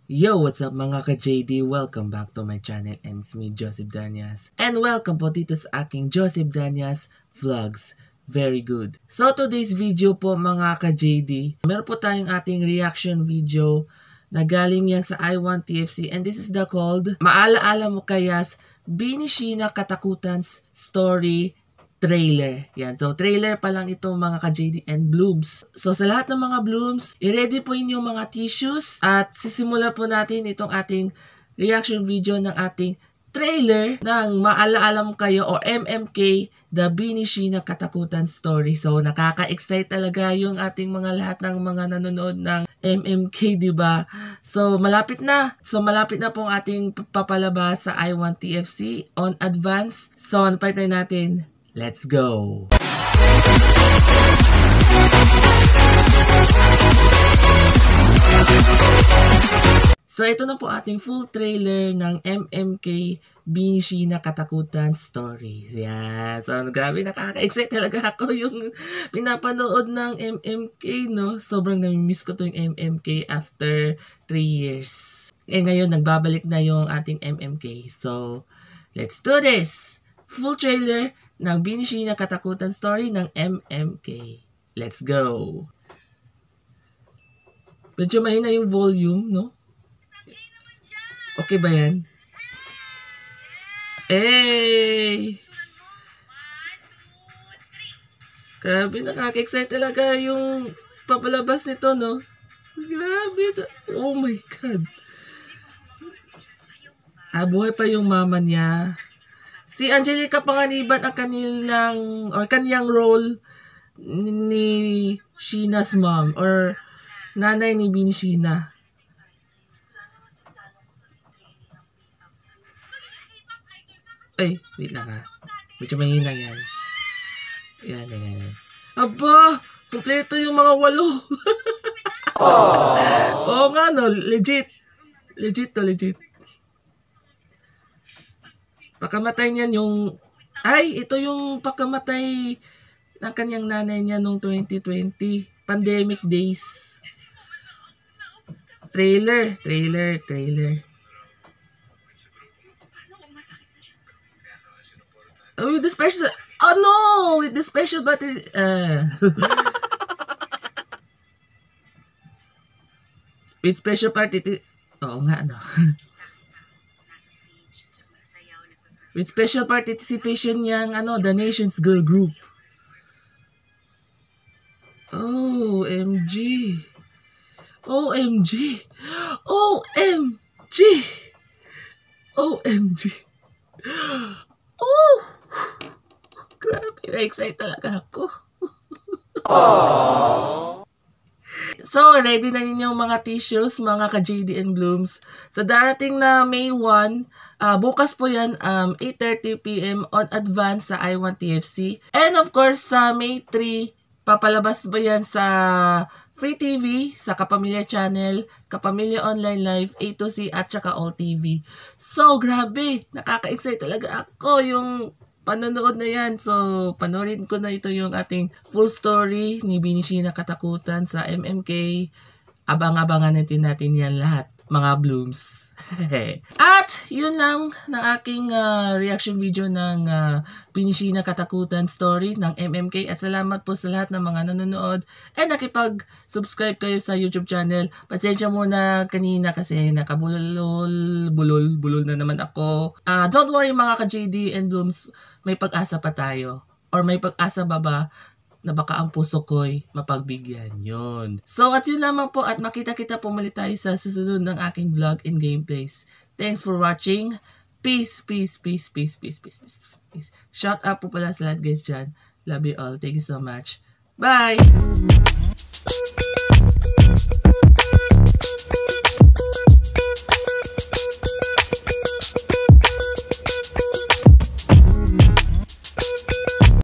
Yo, what's up mga ka-JD? Welcome back to my channel and it's me, Joseph Danyas. And welcome po dito sa aking Joseph Danyas Vlogs. Very good. So today's video po mga ka-JD, meron po tayong ating reaction video na galing yan sa I1TFC and this is the called Maalaala Mo Kaya's Binishina Katakutan's Story Trailer. Yan. So, trailer pa lang ito mga ka-JD and Blooms. So, sa lahat ng mga Blooms, i-ready po inyong mga tissues at sisimula po natin itong ating reaction video ng ating trailer ng Maalaala Mo Kayo o MMK, The Binishina Katakutan Story. So, nakaka-excite talaga yung ating mga lahat ng mga nanonood ng MMK, diba? So, malapit na. So, malapit na pong ating papalabas sa I1TFC on advance. So, napay tayo natin. Let's go! So, ito na po ating full trailer ng MMK Binishina Katakutan Stories. Yan. So, grabe, nakaka-excite talaga ako yung pinapanood ng MMK, no? Sobrang namimiss ko to yung MMK after 3 years. Eh, ngayon, nagbabalik na yung ating MMK. So, let's do this! Full trailer ng Binishina Katakutan Story ng MMK. Let's go! Medyo mahina yung volume, no? Okay ba yan? Hey! Grabe, nakaka-excite talaga yung papalabas nito, no? Grabe. Oh my God. Buhay pa yung mama niya. Si Angelica Panganiban ang kanyang role ni Shina's mom or nanay ni Binishina. Ay, wait lang ha. Medyo mahina yan. Yan. Aba! Kompleto yung mga 8. Oo nga no, legit. Legit. Pagkamatay niyan yung... Ay, ito yung pagkamatay ng kanyang nanay niya noong 2020. Pandemic days. Trailer. Oh, with the special... Oh no! With the special battery... with special party... Oo nga, no? With special participation niyang, The Nations Girl Group. OMG. Oh! Grabe, na-excite talaga ako. So, ready na ninyong mga tissues, mga ka-JD and Blooms. Sa darating na May 1, bukas po yan, 8:30 PM on advance sa I1TFC. And of course, sa May 3, papalabas ba yan sa Free TV, sa Kapamilya Channel, Kapamilya Online Live, A2C at saka All TV. So, grabe, nakaka-excite talaga ako yung panonood na yan. So, panoorin ko na ito yung ating full story ni Binishina Katakutan sa MMK. Abang-abangan natin yan lahat, mga Blooms. At, yun lang ng aking reaction video ng Binishina Katakutan Story ng MMK. At salamat po sa lahat ng mga nanonood and nakipag-subscribe kayo sa YouTube channel. Pasensya muna kanina kasi bulol na naman ako. Don't worry mga ka-JD and Blooms, may pag-asa pa tayo. Or may pag-asa ba na baka ang puso ko'y mapagbigyan yon. So at yun naman po at makita-kita po muli tayo sa susunod ng aking vlog and gameplays. Thanks for watching. Peace. Shout out po pala sa lahat guys dyan. Love you all. Thank you so much. Bye!